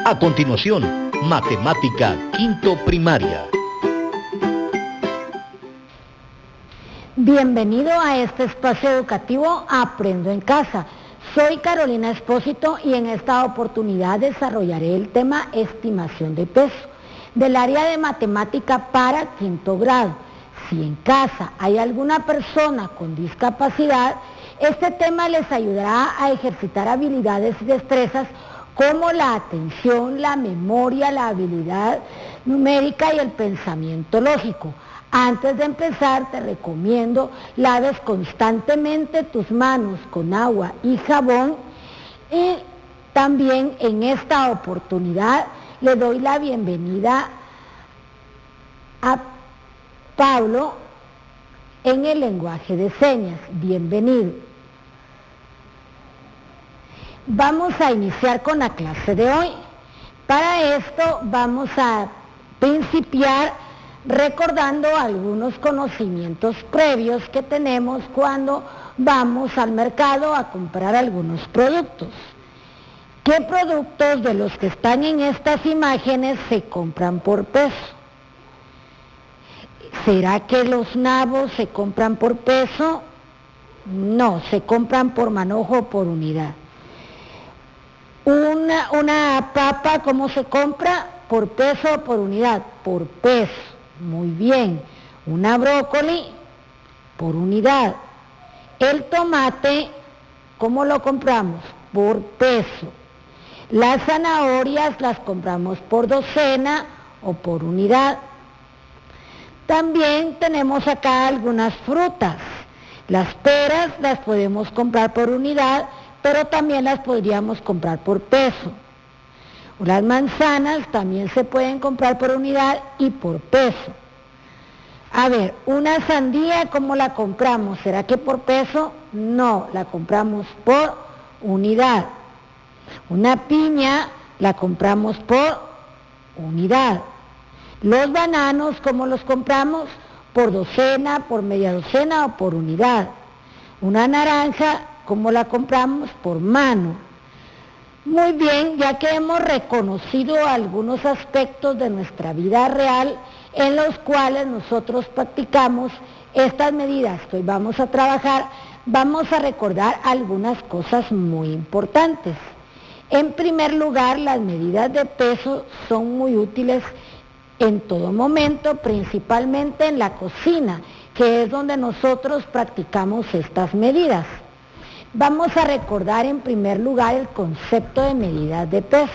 A continuación, Matemática Quinto Primaria. Bienvenido a este espacio educativo Aprendo en Casa. Soy Carolina Espósito y en esta oportunidad desarrollaré el tema estimación de peso del área de matemática para quinto grado. Si en casa hay alguna persona con discapacidad, este tema les ayudará a ejercitar habilidades y destrezas como la atención, la memoria, la habilidad numérica y el pensamiento lógico. Antes de empezar, te recomiendo laves constantemente tus manos con agua y jabón, y también en esta oportunidad le doy la bienvenida a Pablo en el lenguaje de señas. Bienvenido. Vamos a iniciar con la clase de hoy. Para esto vamos a principiar recordando algunos conocimientos previos que tenemos cuando vamos al mercado a comprar algunos productos. ¿Qué productos de los que están en estas imágenes se compran por peso? ¿Será que los nabos se compran por peso? No, se compran por manojo o por unidad. Una papa, ¿cómo se compra? ¿Por peso o por unidad? Por peso. Muy bien. Una brócoli, por unidad. El tomate, ¿cómo lo compramos? Por peso. Las zanahorias las compramos por docena o por unidad. También tenemos acá algunas frutas. Las peras las podemos comprar por unidad, pero también las podríamos comprar por peso. Las manzanas también se pueden comprar por unidad y por peso. A ver, una sandía, ¿cómo la compramos? ¿Será que por peso? No, la compramos por unidad. Una piña la compramos por unidad. Los bananos, ¿cómo los compramos? Por docena, por media docena o por unidad. Una naranja, ¿cómo la compramos? Por mano. Muy bien, ya que hemos reconocido algunos aspectos de nuestra vida real en los cuales nosotros practicamos estas medidas que hoy vamos a trabajar, vamos a recordar algunas cosas muy importantes. En primer lugar, las medidas de peso son muy útiles en todo momento, principalmente en la cocina, que es donde nosotros practicamos estas medidas. Vamos a recordar en primer lugar el concepto de medidas de peso.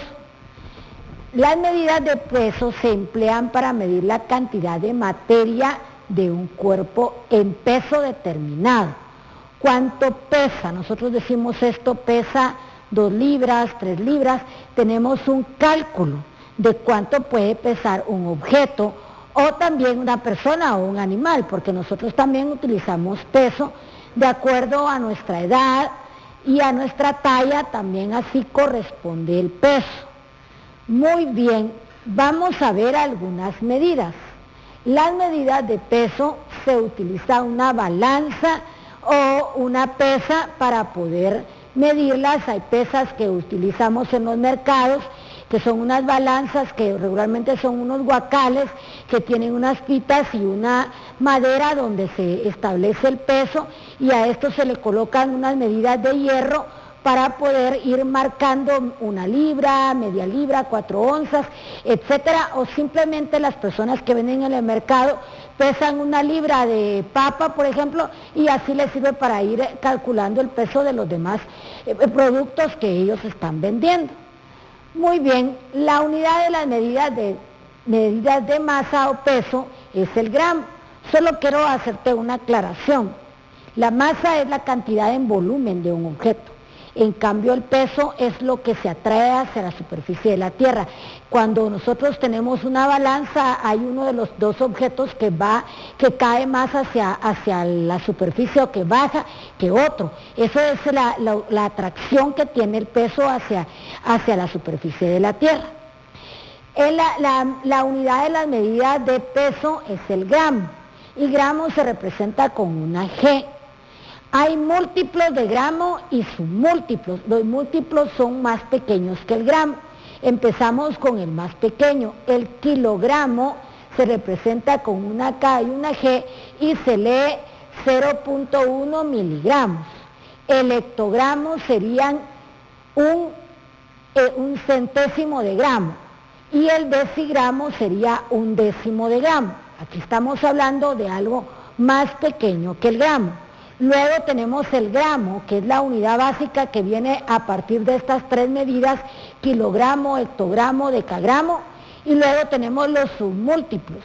Las medidas de peso se emplean para medir la cantidad de materia de un cuerpo en peso determinado. ¿Cuánto pesa? Nosotros decimos esto pesa 2 libras, 3 libras, tenemos un cálculo de cuánto puede pesar un objeto o también una persona o un animal, porque nosotros también utilizamos peso de acuerdo a nuestra edad y a nuestra talla, también así corresponde el peso. Muy bien, vamos a ver algunas medidas. Las medidas de peso se utiliza una balanza o una pesa para poder medirlas. Hay pesas que utilizamos en los mercados, que son unas balanzas que regularmente son unos guacales que tienen unas pitas y una madera donde se establece el peso, y a esto se le colocan unas medidas de hierro para poder ir marcando 1 libra, media libra, 4 onzas, etcétera, o simplemente las personas que venden en el mercado pesan 1 libra de papa, por ejemplo, y así les sirve para ir calculando el peso de los demás productos que ellos están vendiendo. Muy bien, la unidad de las medidas de masa o peso es el gramo. Solo quiero hacerte una aclaración. La masa es la cantidad en volumen de un objeto. En cambio, el peso es lo que se atrae hacia la superficie de la Tierra. Cuando nosotros tenemos una balanza, hay uno de los 2 objetos que cae más hacia la superficie o que baja que otro. Eso es la atracción que tiene el peso hacia la superficie de la Tierra. La unidad de las medidas de peso es el gramo, y gramo se representa con una G. Hay múltiplos de gramo y submúltiplos. Los múltiplos son más pequeños que el gramo. Empezamos con el más pequeño. El kilogramo se representa con una K y una G y se lee 0.1 miligramos. El hectogramo serían un centésimo de gramo y el decigramo sería un décimo de gramo. Aquí estamos hablando de algo más pequeño que el gramo. Luego tenemos el gramo, que es la unidad básica que viene a partir de estas tres medidas: kilogramo, hectogramo, decagramo, y luego tenemos los submúltiplos.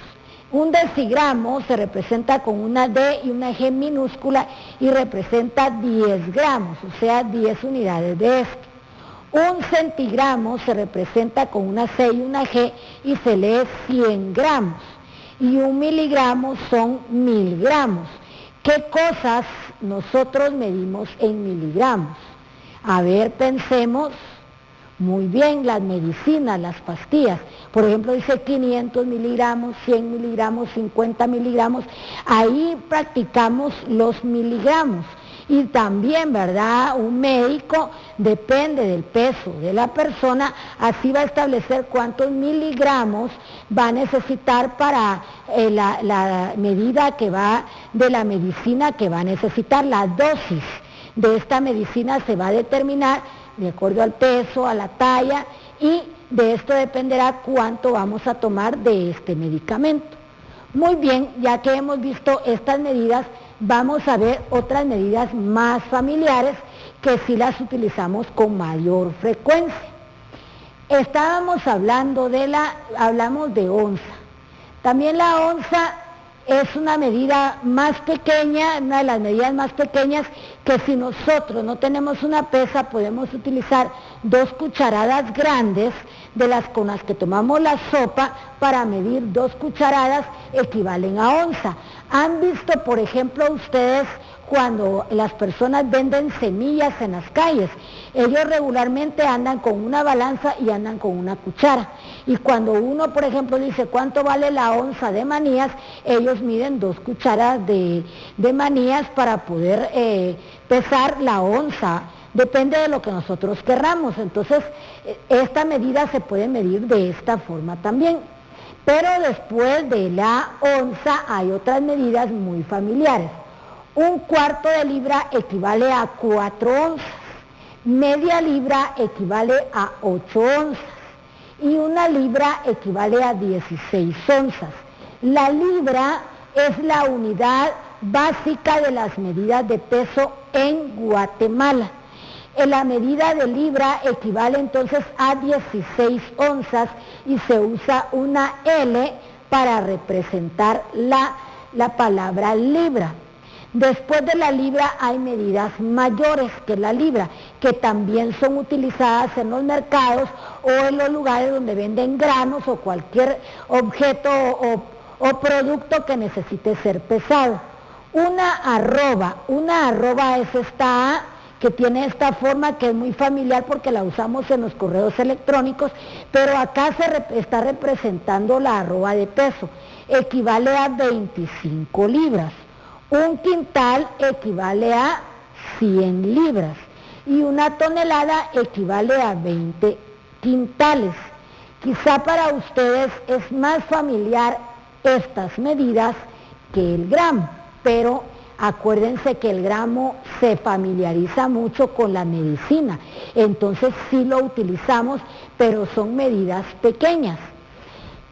Un decigramo se representa con una D y una G minúscula y representa 10 gramos, o sea, 10 unidades de esto. Un centigramo se representa con una C y una G y se lee 100 gramos. Y un miligramo son 1000 gramos. ¿Qué cosas nosotros medimos en miligramos? A ver, pensemos. Muy bien, las medicinas, las pastillas. Por ejemplo, dice 500 miligramos, 100 miligramos, 50 miligramos. Ahí practicamos los miligramos. Y también, ¿verdad? Un médico, depende del peso de la persona, así va a establecer cuántos miligramos va a necesitar para la medida que va de la medicina que va a necesitar. La dosis de esta medicina se va a determinar de acuerdo al peso, a la talla, y de esto dependerá cuánto vamos a tomar de este medicamento. Muy bien, ya que hemos visto estas medidas, vamos a ver otras medidas más familiares que sí las utilizamos con mayor frecuencia. Estábamos hablando hablamos de onza. También la onza es una medida más pequeña, una de las medidas más pequeñas, que si nosotros no tenemos una pesa podemos utilizar 2 cucharadas grandes de las con las que tomamos la sopa para medir 2 cucharadas equivalen a onza. ¿Han visto, por ejemplo, ustedes cuando las personas venden semillas en las calles? Ellos regularmente andan con una balanza y andan con una cuchara. Y cuando uno, por ejemplo, dice cuánto vale la onza de manías, ellos miden 2 cucharas de manías para poder pesar la onza. Depende de lo que nosotros querramos. Entonces, esta medida se puede medir de esta forma también. Pero después de la onza hay otras medidas muy familiares. Un cuarto de libra equivale a 4 onzas, media libra equivale a 8 onzas y una libra equivale a 16 onzas. La libra es la unidad básica de las medidas de peso en Guatemala. La medida de libra equivale entonces a 16 onzas y se usa una L para representar la palabra libra. Después de la libra hay medidas mayores que la libra, que también son utilizadas en los mercados o en los lugares donde venden granos o cualquier objeto o producto que necesite ser pesado. Una arroba es esta A, que tiene esta forma que es muy familiar porque la usamos en los correos electrónicos, pero acá está representando la arroba de peso, equivale a 25 libras. Un quintal equivale a 100 libras y una tonelada equivale a 20 quintales. Quizá para ustedes es más familiar estas medidas que el gramo, pero acuérdense que el gramo se familiariza mucho con la medicina, entonces sí lo utilizamos, pero son medidas pequeñas.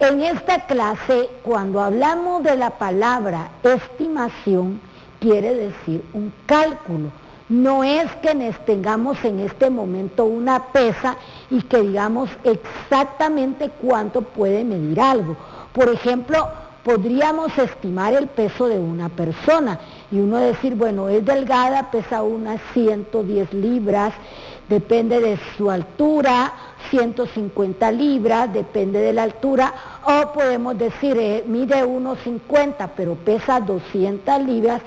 En esta clase, cuando hablamos de la palabra estimación, quiere decir un cálculo. No es que tengamos en este momento una pesa y que digamos exactamente cuánto puede medir algo. Por ejemplo, podríamos estimar el peso de una persona y uno decir, bueno, es delgada, pesa unas 110 libras, depende de su altura, 150 libras, depende de la altura, o podemos decir, mide 1,50 pero pesa 200 libras,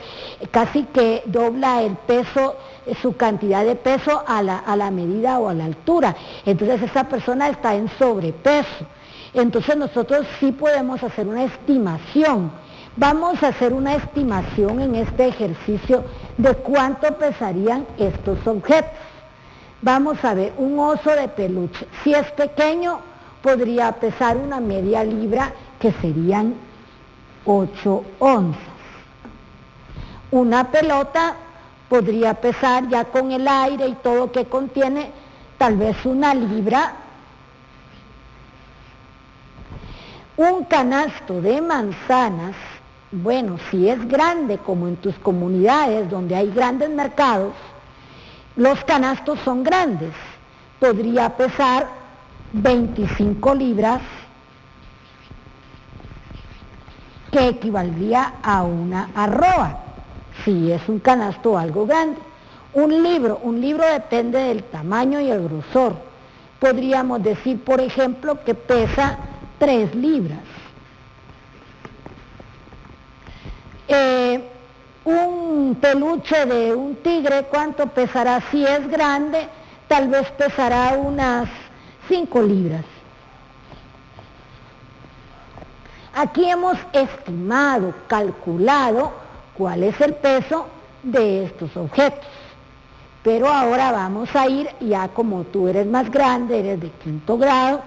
casi que dobla el peso, su cantidad de peso a la medida o a la altura. Entonces esa persona está en sobrepeso. Entonces nosotros sí podemos hacer una estimación. Vamos a hacer una estimación en este ejercicio de cuánto pesarían estos objetos. Vamos a ver, un oso de peluche. Si es pequeño, podría pesar una media libra, que serían 8 onzas. Una pelota podría pesar, ya con el aire y todo que contiene, tal vez una libra. Un canasto de manzanas, bueno, si es grande como en tus comunidades donde hay grandes mercados, los canastos son grandes, podría pesar 25 libras, que equivaldría a una arroba, si es un canasto algo grande. Un libro depende del tamaño y el grosor. Podríamos decir, por ejemplo, que pesa 3 libras. Un peluche de un tigre, ¿cuánto pesará? Si es grande, tal vez pesará unas 5 libras. Aquí hemos estimado, calculado cuál es el peso de estos objetos. Pero ahora vamos a ir, ya como tú eres más grande, eres de 5º grado,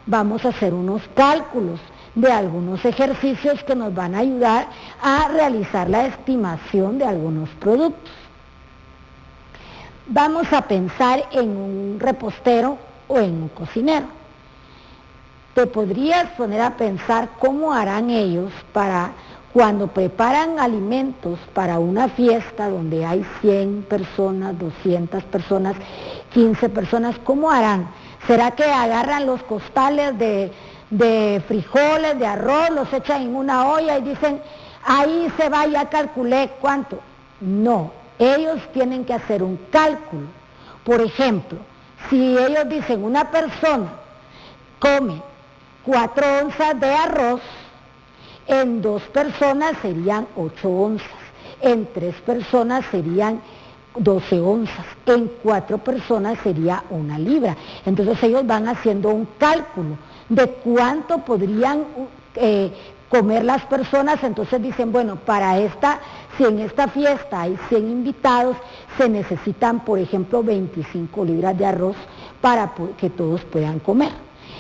vamos a hacer unos cálculos de algunos ejercicios que nos van a ayudar a realizar la estimación de algunos productos. Vamos a pensar en un repostero o en un cocinero. Te podrías poner a pensar cómo harán ellos para cuando preparan alimentos para una fiesta donde hay 100 personas, 200 personas, 15 personas, ¿cómo harán? ¿Será que agarran los costales de frijoles, de arroz, los echan en una olla y dicen, ahí se va, ya calculé cuánto? No, ellos tienen que hacer un cálculo. Por ejemplo, si ellos dicen una persona come 4 onzas de arroz, en 2 personas serían 8 onzas, en 3 personas serían 12 onzas, en 4 personas sería 1 libra. Entonces ellos van haciendo un cálculo de cuánto podrían comer las personas. Entonces dicen, bueno, si en esta fiesta hay 100 invitados, se necesitan, por ejemplo, 25 libras de arroz para que todos puedan comer.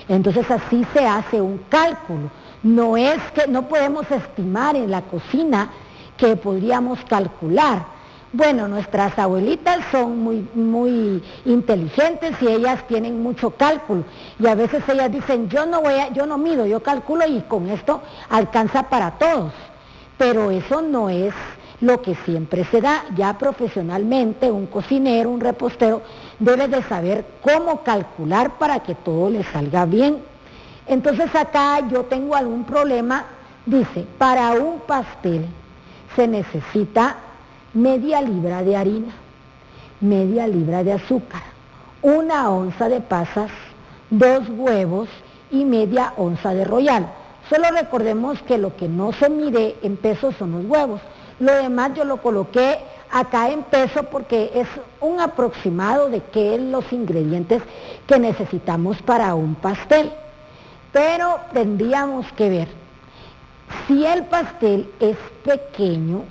Entonces así se hace un cálculo. No es que no podemos estimar en la cocina que podríamos calcular. Bueno, nuestras abuelitas son muy inteligentes y ellas tienen mucho cálculo. Y a veces ellas dicen, yo no mido, yo calculo y con esto alcanza para todos. Pero eso no es lo que siempre se da. Ya profesionalmente, un cocinero, un repostero, debe de saber cómo calcular para que todo le salga bien. Entonces acá yo tengo algún problema, dice, para un pastel se necesita media libra de harina, media libra de azúcar, 1 onza de pasas, 2 huevos y media onza de royal. Solo recordemos que lo que no se mide en pesos son los huevos. Lo demás yo lo coloqué acá en peso porque es un aproximado de qué son los ingredientes que necesitamos para un pastel. Pero tendríamos que ver, si el pastel es pequeño,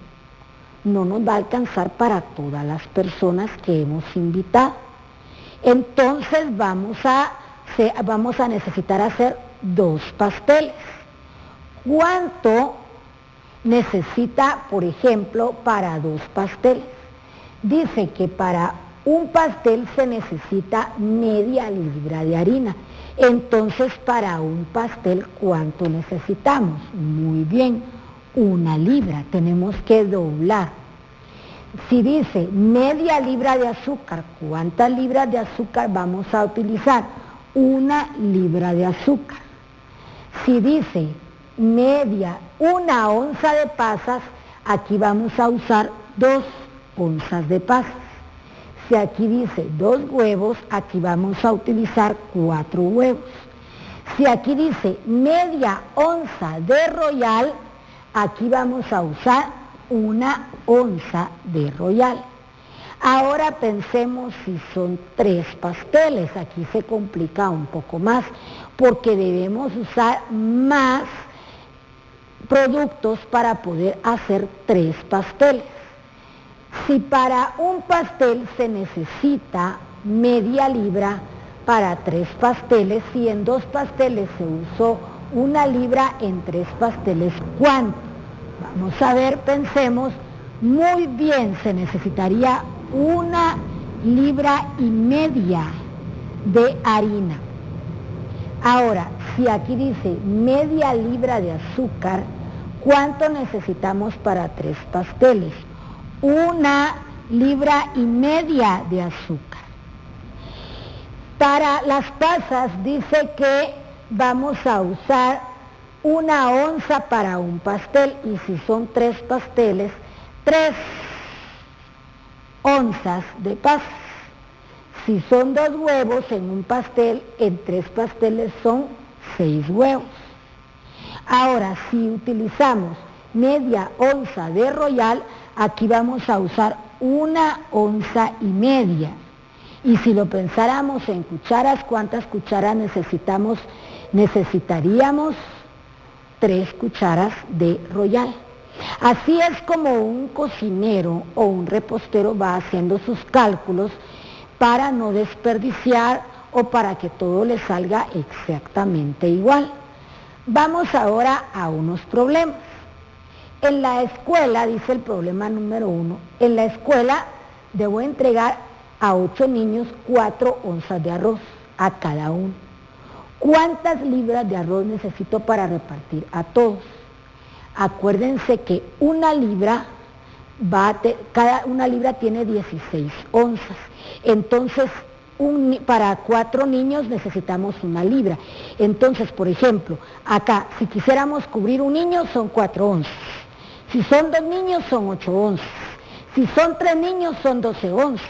no nos va a alcanzar para todas las personas que hemos invitado. Entonces vamos a necesitar hacer 2 pasteles. ¿Cuánto necesita, por ejemplo, para 2 pasteles? Dice que para un pastel se necesita media libra de harina. Entonces, para un pastel, ¿cuánto necesitamos? Muy bien, 1 libra, tenemos que doblar. Si dice media libra de azúcar, ¿cuántas libras de azúcar vamos a utilizar? 1 libra de azúcar. Si dice 1 onza de pasas, aquí vamos a usar 2 onzas de pasas. Si aquí dice 2 huevos, aquí vamos a utilizar 4 huevos. Si aquí dice media onza de royal, aquí vamos a usar 1 onza de royal. Ahora pensemos si son 3 pasteles, aquí se complica un poco más, porque debemos usar más productos para poder hacer 3 pasteles. Si para un pastel se necesita media libra para 3 pasteles. Si en 2 pasteles se usó 1 libra, en 3 pasteles, ¿cuánto? Vamos a ver, pensemos. Muy bien, se necesitaría 1,5 libras de harina. Ahora, si aquí dice media libra de azúcar, ¿cuánto necesitamos para 3 pasteles? 1,5 libras de azúcar. Para las pasas dice que vamos a usar 1 onza para un pastel, y si son 3 pasteles, 3 onzas de pasas. Si son 2 huevos en un pastel, en 3 pasteles son 6 huevos. Ahora, si utilizamos media onza de Royal, aquí vamos a usar 1,5 onzas. Y si lo pensáramos en cucharas, ¿cuántas cucharas necesitamos? Necesitaríamos 3 cucharas de Royal. Así es como un cocinero o un repostero va haciendo sus cálculos para no desperdiciar o para que todo le salga exactamente igual. Vamos ahora a unos problemas. En la escuela, dice el problema número 1, en la escuela debo entregar a 8 niños 4 onzas de arroz a cada uno. ¿Cuántas libras de arroz necesito para repartir a todos? Acuérdense que 1 libra cada 1 libra tiene 16 onzas. Entonces, para 4 niños necesitamos 1 libra. Entonces, por ejemplo, acá, si quisiéramos cubrir un niño, son 4 onzas. Si son 2 niños, son 8 onzas. Si son 3 niños, son 12 onzas.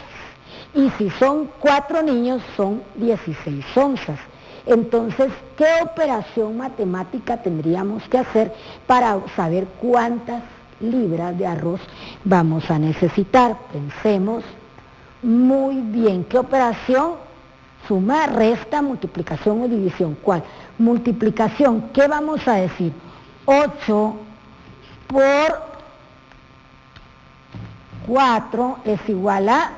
Y si son 4 niños, son 16 onzas. Entonces, ¿qué operación matemática tendríamos que hacer para saber cuántas libras de arroz vamos a necesitar? Pensemos muy bien. ¿Qué operación? Suma, resta, multiplicación o división. ¿Cuál? Multiplicación. ¿Qué vamos a decir? 8 por 4 es igual a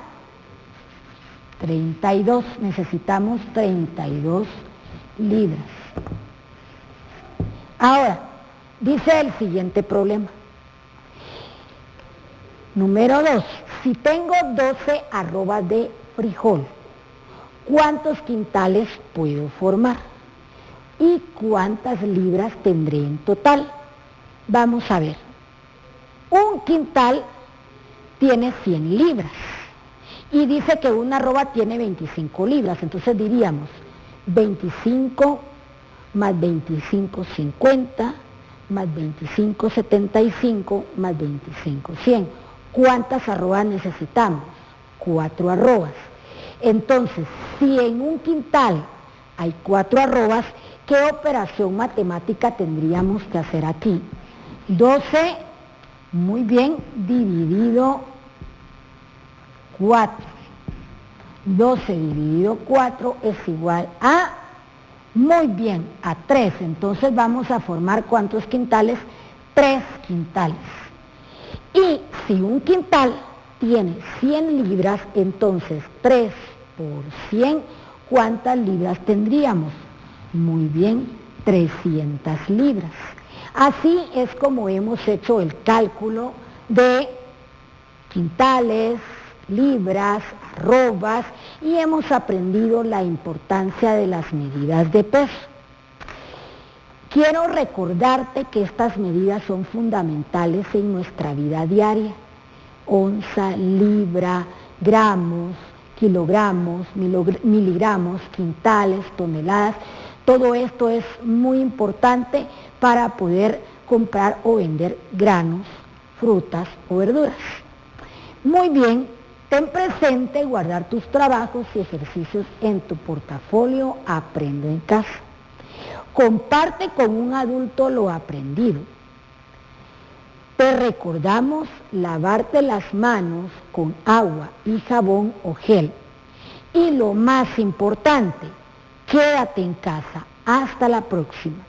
32. Necesitamos 32 libras. Ahora, dice el siguiente problema. Número 2. Si tengo 12 arrobas de frijol, ¿cuántos quintales puedo formar? ¿Y cuántas libras tendré en total? Vamos a ver. Un quintal tiene 100 libras. Y dice que una arroba tiene 25 libras. Entonces diríamos 25 más 25, 50, más 25, 75, más 25, 100. ¿Cuántas arrobas necesitamos? 4 arrobas. Entonces, si en un quintal hay 4 arrobas, ¿qué operación matemática tendríamos que hacer aquí? 12, muy bien, dividido 4. 12 dividido 4 es igual a, muy bien, a 3. Entonces vamos a formar ¿cuántos quintales? 3 quintales. Y si un quintal tiene 100 libras, entonces 3 por 100, ¿cuántas libras tendríamos? Muy bien, 300 libras. Así es como hemos hecho el cálculo de quintales, libras, arrobas, y hemos aprendido la importancia de las medidas de peso. Quiero recordarte que estas medidas son fundamentales en nuestra vida diaria. Onza, libra, gramos, kilogramos, miligramos, quintales, toneladas. Todo esto es muy importante para poder comprar o vender granos, frutas o verduras. Muy bien, ten presente guardar tus trabajos y ejercicios en tu portafolio Aprendo en Casa. Comparte con un adulto lo aprendido. Te recordamos lavarte las manos con agua y jabón o gel. Y lo más importante, quédate en casa. Hasta la próxima.